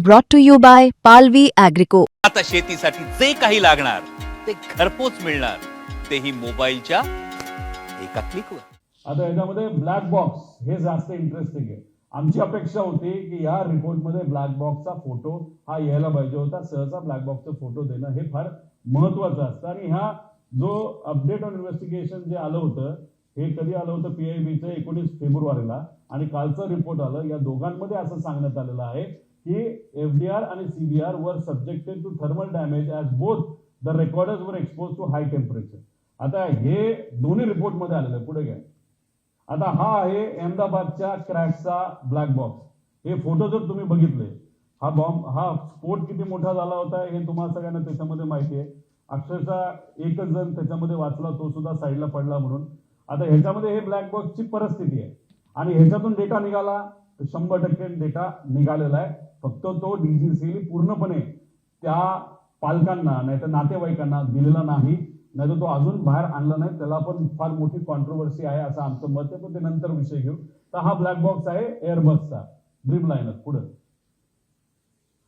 brought to you by Palvi Agrico. आता शेतीसाठी जे काही लागणार ते घरपोच मिळणार, तेही मोबाईलच्या एका क्लिकवर. आता याच्यामध्ये ब्लॅक बॉक्स हे जास्त इंटरेस्टिंग आहे. आमची अपेक्षा होती की या रिपोर्टमध्ये ब्लॅक बॉक्सचा फोटो हा यायला पाहिजे होता. सहसा ब्लॅक बॉक्सचा फोटो देणं हे फार महत्वाचं असतं. आणि हा जो अपडेट ऑन इन्व्हेस्टिगेशन जे आलं होतं हे कधी आलं होतं, PIBचं 19 फेब्रुवारीला, आणि कालचं रिपोर्ट आलं. या दोघांमध्ये असं सांगण्यात आलेलं आहे की FDR आणि CVR वर subjected to thermal damage as both the recorders वर एक्सपोज टू हाय टेम्परेचर. आता हे दोन्ही रिपोर्ट मध्ये आलेलं आहे. पुढे घ्या. आता हा आहे अहमदाबादच्या क्रॅशचा ब्लॅक बॉक्स. हे फोटो जर तुम्ही बघितले, हा स्फोट किती मोठा झाला होता हे तुम्हाला सगळ्यांना त्याच्यामध्ये माहिती आहे. अक्षरशः एकच जण त्याच्यामध्ये वाचला, तो सुद्धा साईडला पडला म्हणून. आता ह्याच्यामध्ये हे ब्लॅक बॉक्सची परिस्थिती आहे आणि ह्याच्यातून डेटा निघाला तर 100% डेटा निघालेला आहे. फक्त तो DGCने पूर्णपणे त्या पालकांना नाही तर नातेवाईकांना दिलेला नाही, नाहीतर तो अजून बाहेर आणला नाही. त्याला पण फार मोठी कॉन्ट्रोवर्सी आहे असं आमचं मत आहे, पण ते नंतर विषय घेऊ. तर हा ब्लॅक बॉक्स आहे एअरबसचा ड्रीमलाइनर. पुढे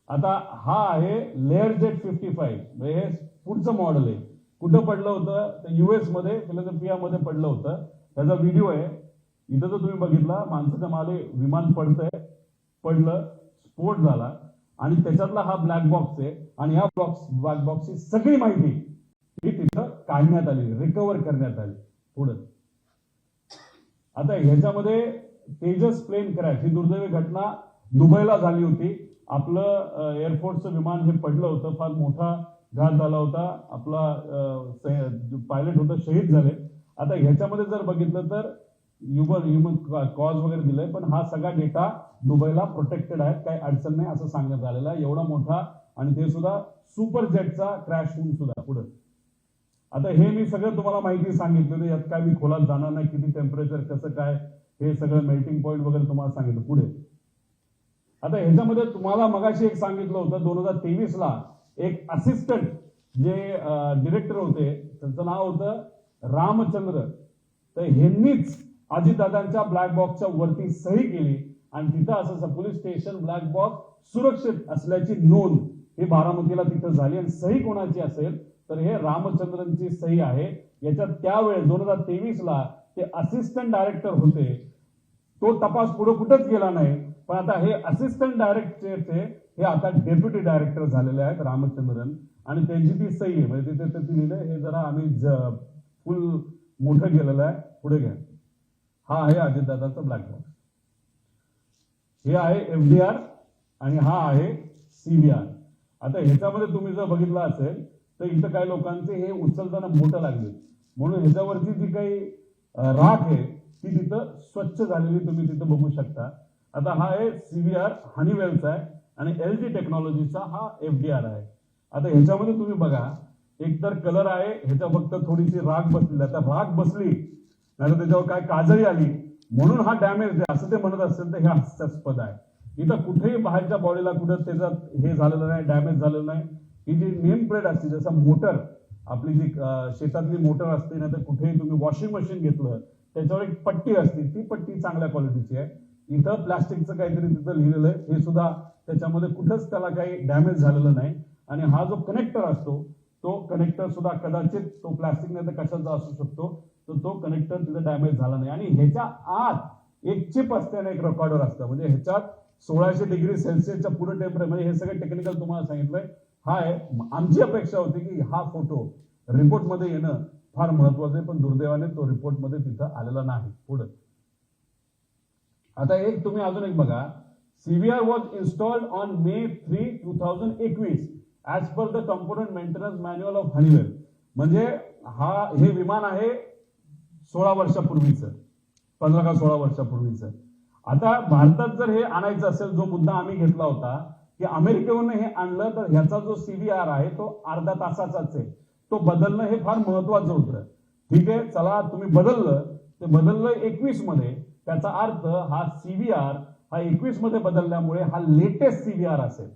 आता हा आहे लेअरजेट 55. हे पुढचं मॉडेल आहे. कुठं पडलं होतं तर US मध्ये, फिलाडेल्फिया मध्ये पडलं होतं. त्याचा व्हिडिओ आहे. इथं जर तुम्ही बघितला, माणसाच्या मागे विमान पडलं, स्फोट झाला आणि त्याच्यातला हा ब्लॅक बॉक्स आहे. आणि या ब्लॅक बॉक्सची सगळी माहिती ही तिथं काढण्यात आली, रिकव्हर करण्यात आली. पुढे आता ह्याच्यामध्ये तेजस प्लेन क्रॅश ही दुर्दैवी घटना दुबईला झाली होती. आपलं एअरफोर्सचं विमान हे पडलं होतं, फार मोठा घात झाला होता. आपला पायलट होता, शहीद झाले. आता ह्याच्यामध्ये जर बघितलं तर ह्युमन कॉज वगैरे दिलंय, पण हा सगळा डेटा दुबईला प्रोटेक्टेड आहे, काही अडचण नाही असं सांगण्यात आलेलं आहे. एवढा मोठा, आणि ते सुद्धा सुपर जेटचा क्रॅश होऊन सुद्धा. पुढे आता हे मी सगळं तुम्हाला माहिती सांगितलं, यात काय मी खोलात जाणार नाही. किती टेम्परेचर, कसं काय, हे सगळं मेल्टिंग पॉईंट वगैरे तुम्हाला सांगितलं. पुढे आता ह्याच्यामध्ये तुम्हाला मगाशी एक सांगितलं होतं, 2023ला एक असिस्टंट जे डिरेक्टर होते त्यांचं नाव होतं रामचंद्र. तर ह्यांनीच अजितदादांच्या ब्लॅक बॉक्सच्या वरती सही केली आणि तिथं असं पोलीस स्टेशन ब्लॅक बॉक्स सुरक्षित असल्याची नोंद ही बारामतीला तिथं झाली. आणि सही कोणाची असेल तर हे रामचंद्रनची सही आहे. याच्यात त्यावेळेस 2023ला ते असिस्टंट डायरेक्टर होते. तो तपास पुढे कुठंच गेला नाही, पण आता हे असिस्टंट डायरेक्टरचे हे आता डेप्युटी डायरेक्टर झालेले आहेत रामचंद्रन, आणि त्यांची ती सही आहे. म्हणजे तिथे ते लिहिलंय. हे जरा आम्ही फुल मोठं केलेलं आहे. पुढे घ्या. हा आहे अजितदादाचा ब्लॅक बॉक्स. हे आहे FDR आणि हा आहे CVR. आता ह्याच्यामध्ये तुम्ही जर बघितलं असेल तर इथं काही लोकांचे हे उचलताना बोटं लागले, म्हणून ह्याच्यावरची जी काही राख आहे ती तिथं स्वच्छ झालेली तुम्ही तिथं बघू शकता. आता हा आहे CVR हनीवेलचा आहे आणि LG टेक्नॉलॉजीचा हा FDR आहे. आता ह्याच्यामध्ये तुम्ही बघा, एकतर कलर आहे, ह्याच्या फक्त थोडीशी राख बसली. आता राख बसली नाही तर त्याच्यावर काय काजळी आली म्हणून हा डॅमेज आहे असं ते म्हणत असेल तर हे हास्यास्पद आहे. इथं कुठेही बाहेरच्या बॉडीला कुठं त्याचं हे झालेलं नाही, डॅमेज झालेलं नाही. ही जी नेम प्लेट असते, जसं मोटर आपली जी शेतातली मोटर असते, नाही तर कुठेही तुम्ही वॉशिंग मशीन घेतलं त्याच्यावर एक पट्टी असते, ती पट्टी चांगल्या क्वालिटीची आहे. इथं प्लास्टिकचं काहीतरी तिथं लिहिलेलं आहे, हे सुद्धा त्याच्यामध्ये कुठंच त्याला काही डॅमेज झालेलं नाही. आणि हा जो कनेक्टर असतो तो कनेक्टर सुद्धा कदाचित तो प्लास्टिक नाही तर कशाचा असू शकतो, तर तो कनेक्टर तिथं डॅमेज झाला नाही. आणि ह्याच्या आत एक चिप असते आणि एक रेकॉर्डर असतं. म्हणजे ह्याच्यात 1600 डिग्री सेल्सिअसच्या पुढे टेम्परेचर, म्हणजे हे सगळं टेक्निकल तुम्हाला सांगितलंय. हा आहे. आमची अपेक्षा होती की हा फोटो रिपोर्टमध्ये येणं फार महत्वाचं आहे, पण दुर्दैवाने तो रिपोर्टमध्ये तिथं आलेला नाही. पुढे आता एक तुम्ही अजून एक बघा. CVR was installed on May 3, 2021 as per the component maintenance manual of Honeywell. म्हणजे हे विमान आहे 16 वर्षापूर्वीचं, 15 का 16 वर्षापूर्वीचं. आता भारतात जर हे आणायचं असेल, जो मुद्दा आम्ही घेतला होता की अमेरिकेवरून हे आणलं तर ह्याचा जो CVR आहे तो अर्धा तासाचाच आहे, तो बदलणं हे फार महत्वाचं होतं. ठीक आहे, चला तुम्ही बदललं, ते बदललं 21 मध्ये. त्याचा अर्थ हा CVR हा 21 मध्ये बदलल्यामुळे हा लेटेस्ट CVR असेल.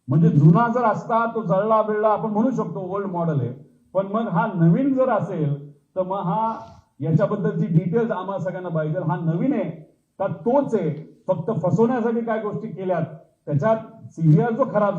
म्हणजे जुना जर असता तो जळला बिळला आपण म्हणू शकतो ओल्ड मॉडेल आहे, पण मग हा नवीन जर असेल तर मग हा याच्याबद्दलची डिटेल्स आम्हाला सगळ्यांना पाहिजे. हा नवीन आहे का तोच आहे, फक्त फसवण्यासाठी काय गोष्टी केल्यात त्याच्यात सीव्हीआर जो खराब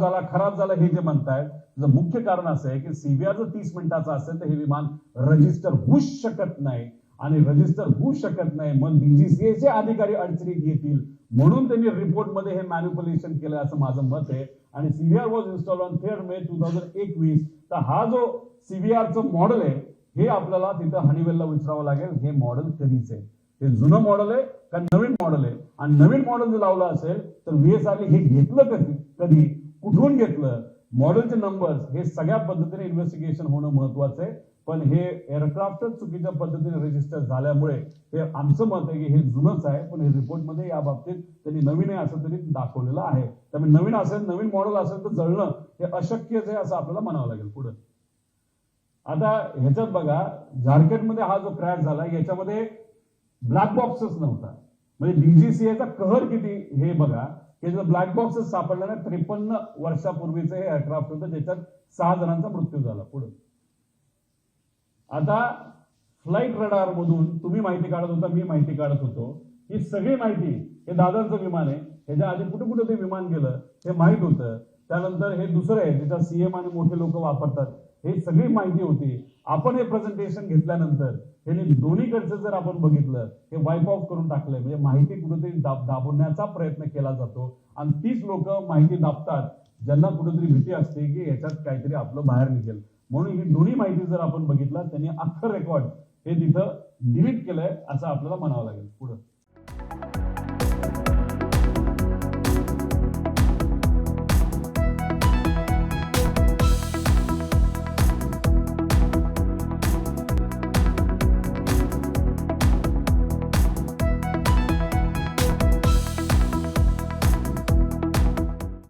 झाला हे जे म्हणतायत, त्याचं मुख्य कारण असं आहे की सीव्हीआर जर 30 मिनिटाचा असेल तर हे विमान रजिस्टर होऊच शकत नाही, आणि रजिस्टर होऊ शकत नाही मग डीजीसीएचे अधिकारी अडचणीत येतील, म्हणून त्यांनी रिपोर्टमध्ये हे मॅन्युप्युलेशन केलं असं माझं मत आहे. आणि सीव्हीआर वॉज इन्स्टॉल ऑन 3 मे 2021. तर हा जो सीव्हीआरचं मॉडेल आहे हे आपल्याला तिथं हनीवेलला विचारावं लागेल, हे मॉडेल कधीच आहे, हे जुनं मॉडेल आहे का नवीन मॉडेल आहे, आणि नवीन मॉडेल जर लावलं असेल तर व्हीएसआरने हे घेतलं कधी, कुठून घेतलं, मॉडेलचे नंबर्स हे सगळ्या पद्धतीने इन्व्हेस्टिगेशन होणं महत्वाचं आहे. पण हे एअरक्राफ्टच चुकीच्या पद्धतीने रजिस्टर झाल्यामुळे हे आमचं मत आहे की हे जुनंच आहे, पण हे रिपोर्टमध्ये या बाबतीत त्यांनी नवीन आहे असं तरी दाखवलेलं आहे. त्यामुळे नवीन असेल, नवीन मॉडेल असेल तर जळणं हे अशक्यच आहे असं आपल्याला म्हणावं लागेल पुढे. आता ह्याच्यात बघा, झारखंडमध्ये हा जो क्रॅश झाला याच्यामध्ये ब्लॅक बॉक्सच नव्हता, म्हणजे डीजीसीएचा कहर किती हे बघा, की ब्लॅक बॉक्सच सापडला नाही. 53 वर्षापूर्वीचं हे एअरक्राफ्ट होतं ज्याच्यात 6 जणांचा मृत्यू झाला. पुढे आता फ्लाईट रडार मधून तुम्ही माहिती काढत होता, मी माहिती काढत होतो, ही सगळी माहिती हे दादरचं विमान आहे, ह्याच्या आधी कुठे कुठे ते विमान गेलं हे माहित होतं. त्यानंतर हे दुसरं आहे ज्याच्यात सीएम आणि मोठे लोक वापरतात, हे सगळी माहिती होती. आपण हे प्रेझेंटेशन घेतल्यानंतर हे दोन्हीकडचं जर आपण बघितलं हे वाईप ऑफ करून टाकलंय, म्हणजे माहिती कुठेतरी दाबवण्याचा प्रयत्न केला जातो, आणि तीच लोक माहिती दाबतात ज्यांना कुठेतरी भीती असते की याच्यात काहीतरी आपलं बाहेर निघेल. म्हणून ही दोन्ही माहिती जर आपण बघितलं त्यांनी अख्खं रेकॉर्ड हे तिथं डिलीट केलंय असं आपल्याला म्हणावं लागेल. पुढे